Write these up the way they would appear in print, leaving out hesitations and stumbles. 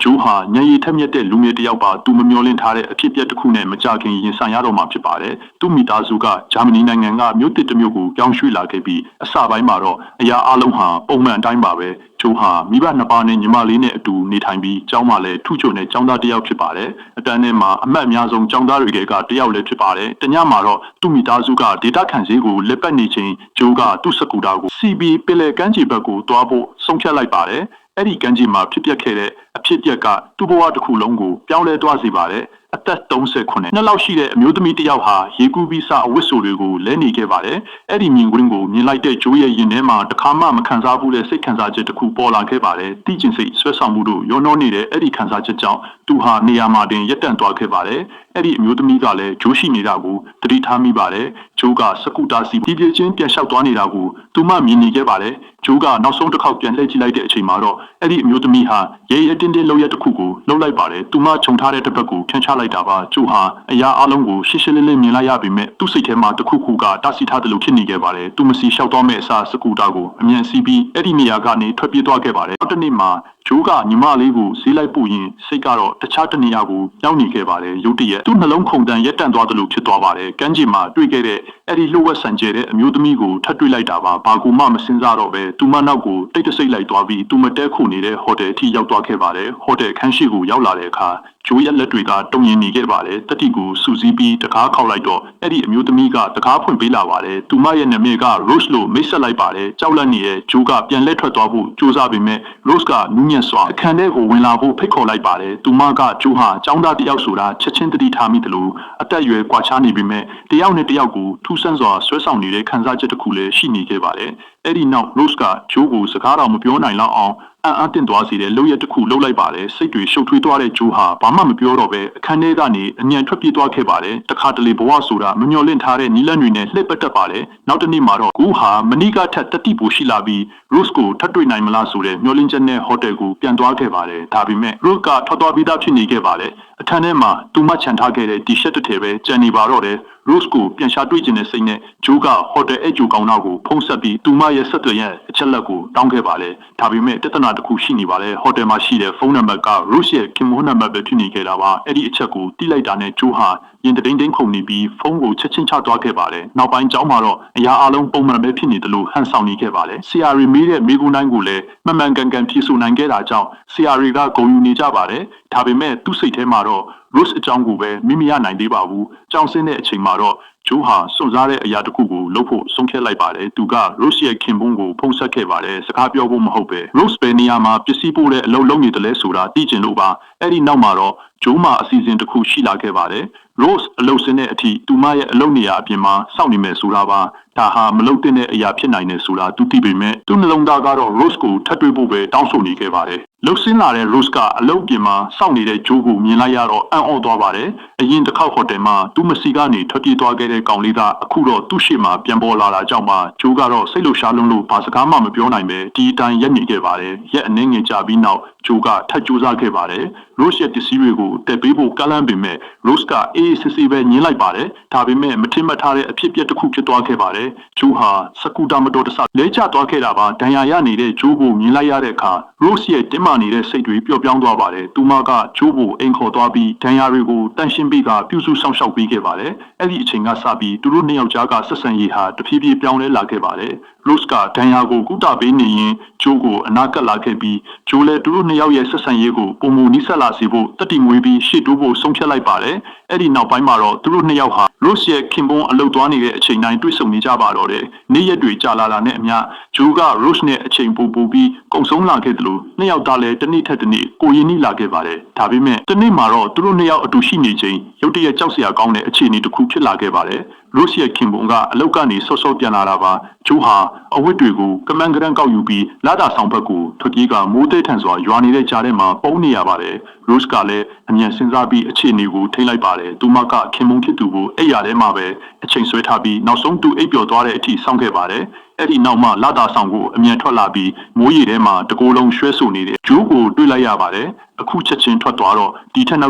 ဂျိုးဟာညံရီထက်မြက်တဲ့လူငယ်တယောက်ပါသူမမျောလင့်ထားတဲ့အဖြစ်အပျက်တစ်ခုနဲ့မကြခင်ရင်ဆိုင်ရတော့မှာဖြစ်ပါတယ်။သူ့မိသားစုကဂျာမနီနိုင်ငံကမြို့တစ်တစ်မြို့ကိုပြောင်းရွှေ့လာခဲ့ပြီးအစပိုင်းမှာတော့အရာအလုံးဟာပုံမှန်အတိုင်းပါပဲ။ဂျိုးဟာမိဘနှစ်ပါးနဲ့ညီမလေးနဲ့အတူနေထိုင်ပြီးကျောင်းမှာလည်းထုချုံတဲ့ကျောင်းသားတစ်ယောက်ဖြစ်ပါတယ်။အတန်းထဲမှာအမှတ်အများဆုံးကျောင်းသားတွေကတစ်ယောက်လည်းဖြစ်ပါတယ်။တညမှာတော့သူ့မိသားစုကဒေတာခန့်စည်းကိုလက်ပတ်နေချိန်ဂျိုးကသူ့စကူတာကို CB ပင်လယ်ကမ်းခြေဘက်ကိုတွားဖို့ဆုံးဖြတ်လိုက်ပါတယ်။အဲ့ဒီကမ်းခြေမှာဖြစ်ပျက်ခဲ့တဲ့အဖြစ်အပျက်ကသူ့ဘဝတစ်ခုလုံးကိုပြောင်းလဲသွားစေပါတယ်။အသက်39နှစ်လောက်ရှိတဲ့အမျိုးသမီးတစ်ယောက်ဟာရေကူးပြီးစအဝတ်ဆိုတွေကိုလဲနေခဲ့ပါတယ်။အဲ့ဒီမြင်ကွင်းကိုမြင်လိုက်တဲ့ဂျိုးရဲ့ရင်ထဲမှာတခါမှမခံစားဘူးတဲ့စိတ်ခံစားချက်တစ်ခုပေါ်လာခဲ့ပါတယ်။တိကျင်စိတ်ဆွဲဆောင်မှုတို့ရောနှောနေတဲ့အဲ့ဒီခံစားချက်ကြောင့်သူဟာနေရာမှာတင်ရပ်တန့်သွားခဲ့ပါတယ်။အဲ့ဒီအမျိုးသမီးကလည်းဂျိုးရှိနေတာကိုသတိထားမိပါတယ်။ဂျိုးကစကူတာစီပြေးပြေးချင်းပြန်လျှောက်သွားနေတာကိုသူမှမြင်နေခဲ့ပါတယ်။ဂျိုးကနောက်ဆုံးတစ်ခေါက်ပြန်လှည့်ကြည့်လိုက်တဲ့အချိန်မှာတော့အဲ့ဒီအမျိုးသမီးဟာရဲရဲတင်းတင်းလှုပ်ရက်တစ်ခုကိုလှုပ်လိုက်ပါတယ်။သူမှခြုံထားတဲ့တစ်ဖက်ကိုဖြန့်ချလိုက်တာပါ။ဂျိုးဟာအရာအလုံးကိုရှင်းရှင်းလင်းလင်းမြင်လိုက်ရပေမဲ့သူ့စိတ်ထဲမှာတစ်ခုခုကတားဆီးထားတယ်လို့ဖြစ်နေခဲ့ပါတယ်။သူမစီလျှောက်သွားမဲ့အစားစကူတာကိုအမြန်စီးပြီးအဲ့ဒီနေရာကနေထွက်ပြေးသွားခဲ့ပါတယ်။နောက်တစ်နေ့မှာဂျိုးကညီမလေးကိုဈေးလိုက်ပို့ရင်စိတ်ကတော့တခြားတစ်နေရာကိုရောက်နေခဲ့ပါတယ်ရုတ်တရက်သူ့နှလုံးခုန်တန်ရက်တန့်သွားတယ်လို့ဖြစ်သွားပါတယ်ကမ်းခြေမှာတွေ့ခဲ့တဲ့အဲ့ဒီလှုပ်ဝက်ဆန်ကျဲတဲ့အမျိုးသမီးကိုထပ်တွေ့လိုက်တာပါဘာကူမှမစင်စားတော့ပဲသူမနောက်ကိုတိတ်တဆိတ်လိုက်သွားပြီးသူမတဲခုနေတဲ့ဟိုတယ်အထိရောက်သွားခဲ့ပါတယ်ဟိုတယ်ခန်းရှိကိုရောက်လာတဲ့အခါဂျိုးရဲ့လက်တွေကတုံရင်နေခဲ့ပါတယ်တတိကိုစူစီးပြီးတကားခောက်လိုက်တော့အဲ့ဒီအမျိုးသမီးကတကားဖွင့်ပေးလာပါတယ်သူမရဲ့နာမည်က Rose လို့မိတ်ဆက်လိုက်ပါတယ်ကြောက်လန့်နေတဲ့ဂျိုးကပြန်လက်ထွက်သွားဖို့ကြိုးစားပေမဲ့ Rose ကနူးညံ့စွာအခန်းထဲကိုဝင်လာဖို့ဖိတ်ခေါ်လိုက်ပါတယ်သူမကဂျိုးဟာចောင်းသားတယောက်ဆိုတာချက်ချင်းတတိထားမိတယ်လို့အသက်အရွယ်ကွာခြားနေပေမဲ့တယောက်နဲ့တယောက်ကိုထူးဆန်းစွာဆွဲဆောင်နေတဲ့ခံစားချက်တစ်ခုလည်းရှိနေခဲ့ပါတယ်အဲ့ဒီနောက် Rose ကဂျိုးကိုစကားတော်မပြောနိုင်လောက်အောင်အံ့တင်သွားစေတဲ့လုပ်ရတစ်ခုလုပ်လိုက်ပါတယ်စိတ်တွေရှုပ်ထွေးသွားတဲ့ဂျိုးဟာဘာမှမပြောတော့ပဲအခန်းထဲကနေအမြန်ထွက်ပြေးသွားခဲ့ပါတယ်တခါတလေဘဝဆိုတာမမျော်လင့်ထားတဲ့နီလန်းတွေနဲ့လှည့်ပတ်တတ်ပါတယ်နောက်တစ်နေ့မှာတော့ဂူဟာမနီကထက်တတိပိုရှိလာပြီး Rose ကိုထပ်တွေ့နိုင်မလားဆိုတဲ့မျော်လင့်ချက်နဲ့ဟိုတယ်ကိုပြန်သွားခဲ့ပါတယ်ဒါပေမဲ့ Rose ကထွက်သွားပြီးသားဖြစ်နေခဲ့ပါတယ်အခန်းထဲမှာသူမချန်ထားခဲ့တဲ့တီရှပ်တစ်ထည်ပဲကျန်နေပါတော့တယ်Rose ကိုပြန်ရှာတွေ့ခြင်းနဲ့စိတ်နဲ့ဂျိုးကဟိုတယ်အကျိုးကောင်းတော့ကိုဖုံးဆက်ပြီးသူမရဲ့ဆက်သွယ်ရအချက်လက်ကိုတောင်းခဲ့ပါလေဒါပေမဲ့တသနာတစ်ခုရှိနေပါလေဟိုတယ်မှာရှိတဲ့ဖုန်းနံပါတ်က Rose ရဲ့ခင်မွန်းနံပါတ်ပဲဖြစ်နေခဲ့တာပါအဲ့ဒီအချက်ကိုတိလိုက်တာနဲ့ဂျိုးဟာရင်တိန်တိန်ခုန်နေပြီးဖုန်းကိုချက်ချင်းချသွားခဲ့ပါတယ်နောက်ပိုင်းကျောင်းမှာတော့အရာအလုံးပုံမှန်ပဲဖြစ်နေတယ်လို့ဟန်ဆောင်နေခဲ့ပါတယ်ဆရာရီမေးတဲ့မိကူတိုင်းကိုလည်းမှန်မှန်ကန်ကန်ဖြေဆိုနိုင်ခဲ့တာကြောင့်ဆရာရီကဂုဏ်ယူနေကြပါတယ်ဒါပေမဲ့သူ့စိတ်ထဲမှာတော့Rose အကြောင်းကိုပဲမိမရနိုင်သေးပါဘူး။ကြောင်စင်းတဲ့အချိန်မှာတော့ဂျိုးဟာစွန့်စားတဲ့အရာတစ်ခုကိုလုပ်ဖို့ဆုံးဖြတ်လိုက်ပါတယ်။သူက Rose ရဲ့ခင်ပွန်းကိုဖုံးဆက်ခဲ့ပါတယ်။စကားပြောဖို့မဟုတ်ပဲ။ Rose ပဲနေရာမှာပစ္စည်းပို့တဲ့အလုပ်လုပ်နေတယ်လဲဆိုတာသိချင်လို့ပါ။အဲ့ဒီနောက်မှာတော့ဂျိုးမှာအစီအစဉ်တစ်ခုရှိလာခဲ့ပါတယ်။ Rose အလုပ်စင်းတဲ့အထိသူမရဲ့အလုပ်နေရာအပြင်မှာစောင့်နေမယ်ဆိုတာပါ။ဒါဟာမလုပ်တဲ့အရာဖြစ်နိုင်တယ်ဆိုတာသူသိပေမဲ့သူ့နှလုံးသားကတော့ Rose ကိုထပ်တွေ့ဖို့ပဲတောင်းဆိုနေခဲ့ပါတယ်။လှုပ်ဆင်းလာတဲ့ Rose ကအလုပ်ပြင်မှာစောင့်နေတဲ့ဂျိုးကိုမြင်လိုက်ရတော့အံ့ဩသွားပါတယ်။အရင်တစ်ခေါက်ဟိုတယ်မှာသူမစီကနေထွက်ပြေးသွားခဲ့တဲ့ကောင်လေးကအခုတော့သူ့ရှေ့မှာပြန်ပေါ်လာတာကြောင့်မှဂျိုးကတော့စိတ်လှုပ်ရှားလုံးလို့ဘာစကားမှမပြောနိုင်ပဲဒီအတိုင်းရက်နေခဲ့ပါတယ်။ရက်အနှင်းငယ်ကြာပြီးနောက်ဂျိုးကထပ်ကြိုးစားခဲ့ပါတယ်။ Rose ရဲ့ပစ္စည်းတွေကိုတက်ပေးဖို့ကမ်းလှမ်းပေမဲ့ Rose ကအေးစစ်စစ်ပဲညှင်းလိုက်ပါတယ်။ဒါပေမဲ့မထင်မှတ်ထားတဲ့အဖြစ်အပျက်တစ်ခုဖြစ်သွားခဲ့ပါတယ်။ဂျိုးဟာစကူတာမတော်တဆလဲကျသွားခဲ့တာပါဒဏ်ရာရနေတဲ့ဂျိုးကိုမြင်လိုက်ရတဲ့အခါ Rose ရဲ့တင်းမာနေတဲ့စိတ်တွေပျော့ပြောင်းသွားပါတယ်။သူမကဂျိုးကိုအိမ်ခေါ်သွားပြီးဒဏ်ရာတွေကိုတန့်ရှင်းပြီးကပြုစုဆောင်ရှောက်ပေးခဲ့ပါတယ်။အဲ့ဒီအချိန်ကစပြီးသူတို့နှစ်ယောက်ကြားကဆက်ဆံရေးဟာတဖြည်းဖြည်းပြောင်းလဲလာခဲ့ပါတယ်။ Rose ကဒဏ်ရာကိုကုသပေးနေရင်ဂျိုးကိုအနာကပ်လာခဲ့ပြီးဂျိုးလည်းသူတို့နှစ်ယောက်ရဲ့ဆက်ဆံရေးကိုပုံမူနီးစပ်လာစေဖို့တတိမွေးပြီးရှေ့တိုးဖို့ဆုံးဖြတ်လိုက်ပါတယ်။အဲ့ဒီနောက်ပိုင်းမှာတော့သူတို့နှစ်ယောက်ဟာ Rose ရဲ့ခင်ပွန်းအလုပ်သွားနေတဲ့အချိန်တိုင်းတွေ့ဆုံနေကြပါတော့တယ်။နေ့ရက်တွေကြာလာတာနဲ့အမျှဂျိုးက Rose နဲ့အချိန်ပိုပြီးကုံဆုံးလာခဲ့တယ်လို့နှစ်ယောက်သားလည်းတစ်နေ့ထက်တစ်နေ့ကိုရင်းနှီးလာခဲ့ပါတယ်။ဒါပေမဲ့တစ်နေ့မှာတော့သူတို့နှစ်ယောက်အတူရှိနေချိန်ရုတ်တရက်ကြောက်စရာကောင်းတဲ့အခြေအနေတစ်ခုဖြစ်လာခဲ့ပါတယ်။ Rose ရဲ့ခင်ပွန်းကအလောက်ကနေစောစောပြန်လာတာပါဂျိုးဟာအဝတ်တွေကိုကမန်းကရန်ကောက်ယူပြီးလာတာဆောင်ဘက်ကိုထွက်ပြေးကမိုးသေးထန်စွာရွာနေတဲ့ကြားထဲမှာပုံနေရပါတယ်။ Rose ကလည်းအမြန်စဉ်းစားပြီးအခြေအနေကိုထိလိုက်ပါတယ်။သူမကခင်ပွန်းဖြစ်သူကိုအိပ်ရာထဲမှာပဲအချိန်ဆွဲထားပြီးနောက်ဆုံးသူအိပ်ပျော်သွားတဲ့အထိစောင့်ခဲ့ပါတယ်။အဲ့ဒီနောက်မှလာတာဆောင်ကိုအမြန်ထွက်လာပြီးမိုးရေထဲမှာတကိုယ်လုံးရွှဲဆိုနေတဲ့ဂျိုးကိုတွေ့လိုက်ရပါတယ်။ အခုချက်ချင်းထွက်သွားတော့ဒီထက်နော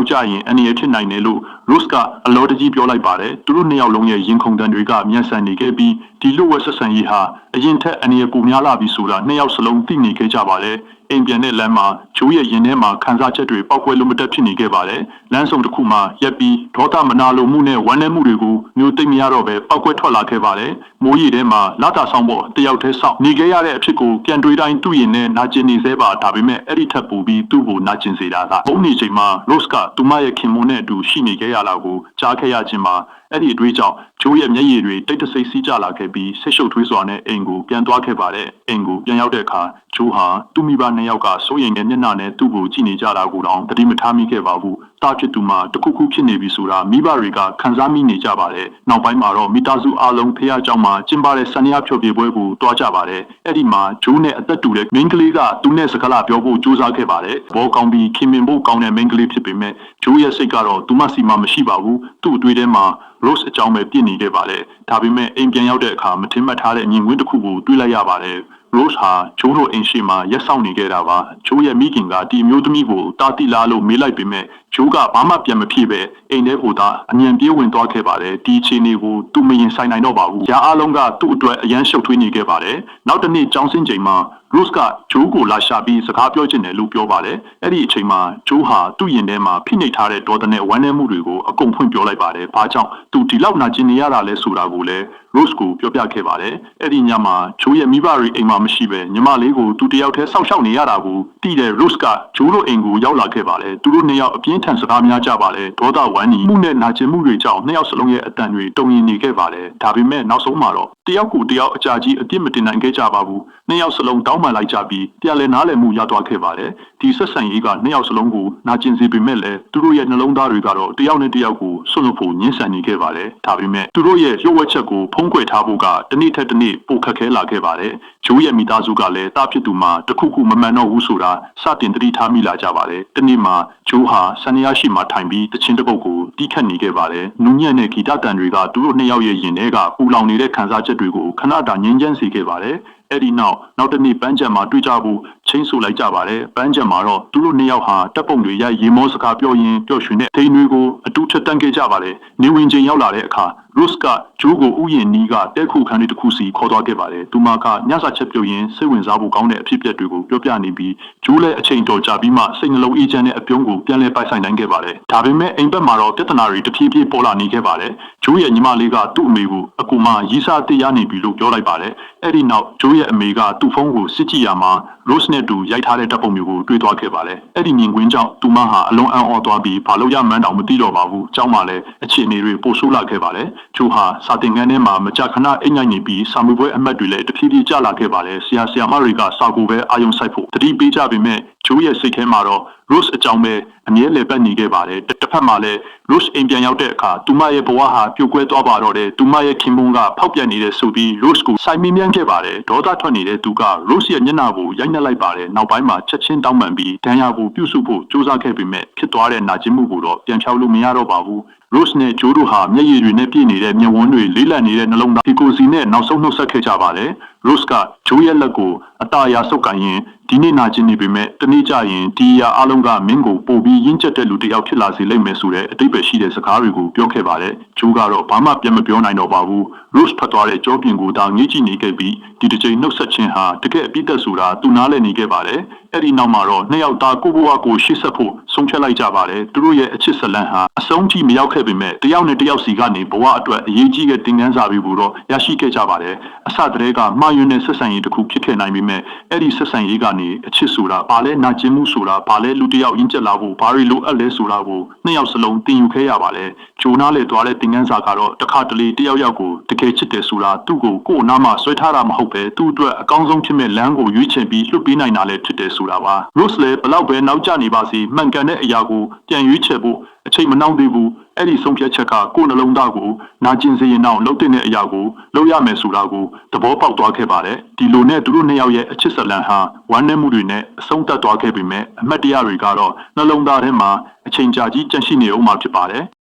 က်ကျရင်အနေရဖြစ်နိုင်တယ်လို့ Rose ကအလောတကြီးပြောလိုက်ပါတယ်သူတို့နှစ်ယောက်လုံးရဲ့ရင်ခုန်တန်တွေကမြန်ဆန်နေခဲ့ပြီးဒီလိုဝက်ဆက်ဆံရေးဟာအရင်ထက်အနေရပိုများလာပြီဆိုတာနှစ်ယောက်စလုံးသိနေခဲ့ကြပါတယ်အိမ်ပြန်တဲ့လမ်းမှာဂျိုးရဲ့ရင်ထဲမှာခံစားချက်တွေပောက်ကွဲလို့မတက်ဖြစ်နေခဲ့ပါတယ်လမ်းဆောင်တစ်ခုမှာရက်ပြီးဒေါသမနာလိုမှုနဲ့ဝမ်းနည်းမှုတွေကိုမျိုးသိမ့်မရတော့ပဲပောက်ကွဲထွက်လာခဲ့ပါတယ်မိုးရီထဲမှာလာတာဆောင်ပေါ်တယောက်တည်းဆောက်နေခဲ့ရတဲ့အဖြစ်ကိုပြန်တွေးတိုင်းသူ့ရင်နဲ့နာကျင်နေသေးပါဒါပေမဲ့အဲ့ဒီထက်ပိုပြီးသူ့ကိုနာကျင်စေတာကဘုံနေချိန်မှာ Rose ကသူမရဲ့ခင်မွန်းနဲ့အတူရှိနေခဲ့ရတာကိုကြားခဲ့ရခြင်းမှာအဲ့ဒီအတွေ့အကြောင့်ဂျိုးရဲ့မျက်ရည်တွေတိတ်တဆိတ်စီးကျလာခဲ့ပြီးဆိတ်ရှုပ်ထွေးစွာနဲ့အိမ်ကိုပြန်သွားခဲ့ပါတယ်အိမ်ကိုပြန်ရောက်တဲ့အခါဂျိုးဟာသူ့မိဘနှစ်ယောက်ကစိုးရိမ်တဲ့မျက်နှာနဲ့သူ့ကိုကြည့်နေကြတာကိုတောင်သတိမထားမိခဲ့ပါဘူးတာဖြစ်သူမှာတခုခုဖြစ်နေပြီဆိုတာမိဘတွေကခံစားမိနေကြပါတယ်နောက်ပိုင်းမှာတော့မိသားစုအားလုံးဖះเจ้าမှာကျင်းပတဲ့ဆန္ဒဖြောပြပွဲကိုတွားကြပါတယ်အဲ့ဒီမှာဂျိုးနဲ့အသက်တူတဲ့မိန်းကလေးကသူနဲ့စကားလာပြောဖို့ကြိုးစားခဲ့ပါတယ်ဘောကောင်းပြီးခင်မင်ဖို့ကောင်းတဲ့မိန်းကလေးဖြစ်ပေမဲ့ဂျိုးရဲ့စိတ်ကတော့သူမစီမှာမရှိပါဘူးသူ့အတွေ့အထဲမှာRose အကြောင်းပဲပြည့်နေခဲ့ပါတယ်ဒါပေမဲ့အိမ်ပြန်ရောက်တဲ့အခါမထင်မှတ်ထားတဲ့မြင်ကွင်းတစ်ခုကိုတွေ့လိုက်ရပါတယ်Rose ဟာဂျိုးတို့အိမ်ရှိမှာရက်ဆောင်နေခဲ့တာပါဂျိုးရဲ့မိခင်ကဒီမျိုးသမီးကိုတာတိလာလို့မေးလိုက်ပေမဲ့ဂျိုးကဘာမှပြန်မဖြစ်ပဲအိမ်ထဲကိုသာအမြန်ပြေးဝင်သွားခဲ့ပါတယ်ဒီအချိန်ကိုသူမရင်ဆိုင်နိုင်တော့ပါဘူးရာအားလုံးကသူ့အတွက်အရန်ရှုပ်ထွေးနေခဲ့ပါတယ်နောက်တစ်နေ့ကျောင်းဆင်းချိန်မှာRose ကဂျိုးကိုလာရှာပြီးစကားပြောချင်တယ်လို့ပြောပါတယ်အဲ့ဒီအချိန်မှာဂျိုးဟာသူ့ရင်ထဲမှာဖိနှိပ်ထားတဲ့ဒေါသနဲ့ဝမ်းနည်းမှုတွေကိုအကုန်ဖွင့်ပြောလိုက်ပါတယ်ဘာကြောင့်သူဒီလောက်နာကျင်နေရတာလဲဆိုတာကိုလည်းRose ကိုပြောပြခဲ့ပါတယ်အဲ့ဒီညမှာဂျိုးရဲ့မိဘတွေအိမ်မှာမရှိပဲညီမလေးကိုသူတယောက်တည်းစောင့်ရှောက်နေရတာကိုတိတဲ့ Rose ကဂျိုးတို့အိမ်ကိုရောက်လာခဲ့ပါတယ်သူတို့နှစ်ယောက်အပြင်းထန်စကားများကြပါတယ်ဒေါသဝမ်းနည်းမှုနဲ့နာကျင်မှုတွေကြောင့်နှစ်ယောက်စလုံးရဲ့အတန်တွေတုံရင်နေခဲ့ပါတယ်ဒါပေမဲ့နောက်ဆုံးမှာတော့တယောက်ကိုတယောက်အကြာကြီးအပြစ်မတင်နိုင်ခဲ့ကြပါဘူးနှစ်ယောက်စလုံးတောင်းပန်လိုက်ကြပြီးတရားလဲနားလည်မှုရသွားခဲ့ပါတယ်ဒီဆက်ဆံရေးကနှစ်ယောက်စလုံးကိုနာကျင်စေပေမဲ့လည်းသူတို့ရဲ့နှလုံးသားတွေကတော့တယောက်နဲ့တယောက်ကိုဆွန့်လွတ်ဖို့ညှင်းဆန်နေခဲ့ပါတယ်ဒါပေမဲ့သူတို့ရဲ့ရုပ်ဝက်ချက်ကိုဖုံးကွယ်ထားဖို့ကတနေ့ထက်တနေ့ပိုခက်ခဲလာခဲ့ပါတယ်ဂျိုးရဲ့မိသားစုကလည်းတာဖြစ်သူမှာတခုခုမမှန်တော့ဘူးဆိုတာစတင်သတိထားမိလာကြပါတယ်တနေ့မှာဂျိုးဟာဆန်ရရှိမှထိုင်ပြီးတချင်းတစ်ပုတ်ကိုတီးခတ်နေခဲ့ပါတယ်နူးညံ့တဲ့ဂီတတန်တွေကသူတို့နှစ်ယောက်ရဲ့ရင်ထဲကပူလောင်နေတဲ့ခံစားချက်တွေကိုခဏတာငြိမ်းချမ်းစေခဲ့ပါတယ်အဲ့ဒီနောက်တစ်နေ့ပန်းချံမှာတွေ့ကြဖို့ချင်းဆိုလိုက်ကြပါတယ်ပန်းချံမှာတော့သူတို့နှစ်ယောက်ဟာတပ်ပုံတွေရိုက်ရေမောစကားပြောရင်းပျော်ရွှင်တဲ့ဒိန်တွေကိုအတူထက်တန်းခဲ့ကြပါတယ်နေဝင်ချိန်ရောက်လာတဲ့အခါRose ကဂျိုးကိုဥယျာဉ်နီးကတဲခုခန်းလေးတစ်ခုစီခေါ်သွားခဲ့ပါတယ်သူမကညစာချက်ပြုတ်ရင်းစိတ်ဝင်စားဖို့ကောင်းတဲ့အဖြစ်အပျက်တွေကိုပြောပြနေပြီးဂျိုးလည်းအချိန်တော်ကြာပြီးမှစိတ်နှလုံးအေးချမ်းတဲ့အပြုံးကိုပြန်လည်ပိုက်ဆိုင်နိုင်ခဲ့ပါတယ်ဒါပေမဲ့အိမ်ဘက်မှာတော့ပြဿနာတွေတဖြည်းဖြည်းပေါ်လာနေခဲ့ပါတယ်ဂျိုးရဲ့ညီမလေးကသူ့အမေကိုအကူမရီးစားတရားနေပြီလို့ပြောလိုက်ပါတယ်အဲ့ဒီနောက်ဂျိုးရဲ့အမေကသူ့ဖုန်းကိုစစ်ကြည့်ရမှာRose နဲ့တူရိုက်ထားတဲ့တပ်ပုံမျိုးကိုတွေ့သွားခဲ့ပါတယ်အဲ့ဒီမြင်ကွင်းကြောင့်သူမဟာအလွန်အံ့ဩသွားပြီးဘာလို့ရမှန်းတောင်မသိတော့ပါဘူးအเจ้าမှလည်းအခြေအနေတွေပိုဆိုးလာခဲ့ပါတယ်ဂျိုးဟာစာတင်ခန်းထဲမှာမကြာခဏအိမ်ငိုက်နေပြီးစာမှုပွဲအမှတ်တွေလည်းတဖြည်းဖြည်းကျလာခဲ့ပါတယ်ဆရာမတွေကစာကိုပဲအာရုံစိုက်ဖို့တတိပေးကြပေမဲ့ဂျိုးရဲ့စိတ်ထဲမှာတော့ Rose အကြောင်းပဲအမြဲလေပတ်နေခဲ့ပါတယ်တစ်ဖက်မှာလည်း Rose အိမ်ပြန်ရောက်တဲ့အခါသူမရဲ့ဘဝဟာပြိုကွဲသွားပါတော့တယ်သူမရဲ့ခင်မုန်းကဖောက်ပြန်နေတဲ့ဆိုပြီး Rose ကိုစိုက်မင်းမြန်းခဲ့ပါတယ်ဒေါသထွက်နေတဲ့သူက Rose ရဲ့မျက်နှာကိုရိုက်နှက်လိုက်ပါတယ်နောက်ပိုင်းမှာချက်ချင်းတောင်းပန်ပြီးဒဏ်ရာကိုပြုစုဖို့ကြိုးစားခဲ့ပေမဲ့ဖြစ်သွားတဲ့နာကျင်မှုကိုတော့ပြန်ဖြောက်လို့မရတော့ပါဘူးRose နဲ့ဂျိုးတို့ဟာမျက်ရည်တွေနဲ့ပြည့်နေတဲ့မျက်ဝန်းတွေလေးလံနေတဲ့နှလုံးသားဒီကိုစီနဲ့နောက်ဆုံးနှုတ်ဆက်ခဲ့ကြပါတယ်Rose ကဂျိုးရဲ့လက်ကိုအတားအရာဆုပ်ကန်ရင်ဒီနေ့နာကျင်နေပေမဲ့တနေ့ကျရင်ဒီအရာအလုံးကမင်းကိုပို့ပြီးရင့်ကျက်တဲ့လူတစ်ယောက်ဖြစ်လာစေလိမ့်မယ်ဆိုတဲ့အတိတ်ပဲရှိတဲ့စကားတွေကိုပြောခဲ့ပါတယ်ဂျိုးကတော့ဘာမှပြန်မပြောနိုင်တော့ပါဘူးRose ထွက်သွားတဲ့ကြောပြင်ကိုသာငေးကြည့်နေခဲ့ပြီးဒီတစ်ချိန်နှုတ်ဆက်ခြင်းဟာတကယ်အပြစ်သက်ဆိုတာသူနားလည်နေခဲ့ပါတယ်အဲ့ဒီနောက်မှာတော့နှစ်ယောက်သားကိုဘဝကိုရှေ့ဆက်ဖို့ဆုံးဖြတ်လိုက်ကြပါတယ်သူတို့ရဲ့အချစ်ဇလန်ဟာအဆုံးထိမရောက်ခဲ့ပေမဲ့တယောက်နဲ့တယောက်စီကနေဘဝအတွက်အရေးကြီးတဲ့တင်ကန်းစာတွေကိုတော့ရရှိခဲ့ကြပါတယ်အစတည်းကမှားယွင်းတဲ့ဆက်ဆံရေးတစ်ခုဖြစ်ခဲ့နိုင်ပေမဲ့အဲ့ဒီဆက်ဆံရေးကနေအချစ်ဆိုတာဘာလဲနာကျင်မှုဆိုတာဘာလဲလူတစ်ယောက်ရင်းကျက်လာဖို့ဘာတွေလိုအပ်လဲဆိုတာကိုနှစ်ယောက်စလုံးသင်ယူခဲ့ရပါတယ်ဂျိုနားလေသွားတဲ့တင်ကန်းစာကတော့တစ်ခါတလေတယောက်ယောက်ကိုတကယ်ချစ်တယ်ဆိုတာသူ့ကိုကိုယ်အနားမှာဆွဲထားတာမဟုတ်ပဲသူ့အတွက်အကောင်းဆုံးဖြစ်မဲ့လမ်းကိုရွေးချယ်ပြီးလွတ်ပေးနိုင်တာလည်းဖြစ်တယ်ဆိုတာပါ Rose လည်းဘလောက်ပဲနောက်ကျနေပါစေမှန်ကန်တဲ့အရာကိုပြန်ရွေးချယ်ဖို့အချိန်မနှောင်းသေးဘူးအဲ့ဒီဆုံးဖြတ်ချက်ကကိုယ်နှလုံးသားကိုနာကျင်စေရင်တော့လှုပ်တဲ့အရာကိုလုပ်ရမယ်ဆိုတာကိုသဘောပေါက်သွားခဲ့ပါတယ်ဒီလိုနဲ့သူတို့နှစ်ယောက်ရဲ့အချစ်ဇလန်ဟာဝမ်းနည်းမှုတွေနဲ့အဆုံးသတ်သွားခဲ့ပေမဲ့အမှတ်တရတွေကတော့နှလုံးသားထဲမှာအချိန်ကြာကြီးကြန့်ရှိနေအောင်မှာဖြစ်ပါတယ်